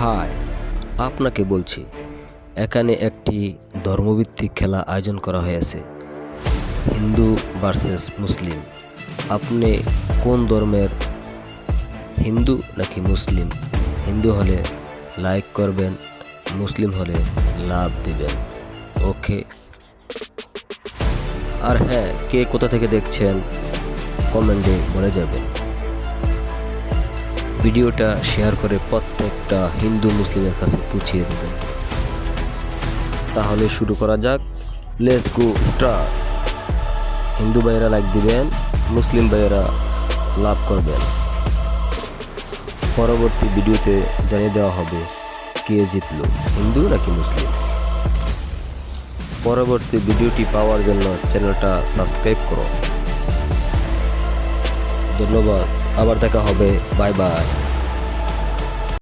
High, আপনাকে বলছি, এখানে একটি ধর্মভিত্তিক খেলা আয়োজন করা হয়েছে। হিন্দু ভার্সেস মুসলিম। আপনি কোন ধর্মের? হিন্দু নাকি মুসলিম? হিন্দু হলে লাইক করবেন, মুসলিম হলে লাভ দিবেন। ওকে। আর হ্যাঁ, কে কোথা থেকে দেখছেন কমেন্টে বলে যাবেন। ভিডিওটা শেয়ার করে প্রত্যেকটা হিন্দু মুসলিমের কাছে পৌঁছিয়ে দেবেন। তাহলে শুরু করা যাক। Let's go start. হিন্দু ভাইয়েরা লাইক দিবেন, মুসলিম ভাইয়েরা লাভ করবেন। পরবর্তী ভিডিওতে জানিয়ে দেওয়া হবে কে জিতলো, হিন্দু নাকি মুসলিম। পরবর্তী ভিডিওটি পাওয়ার জন্য চ্যানেলটা সাবস্ক্রাইব করো। ধন্যবাদ, আবার দেখা হবে। Bye bye.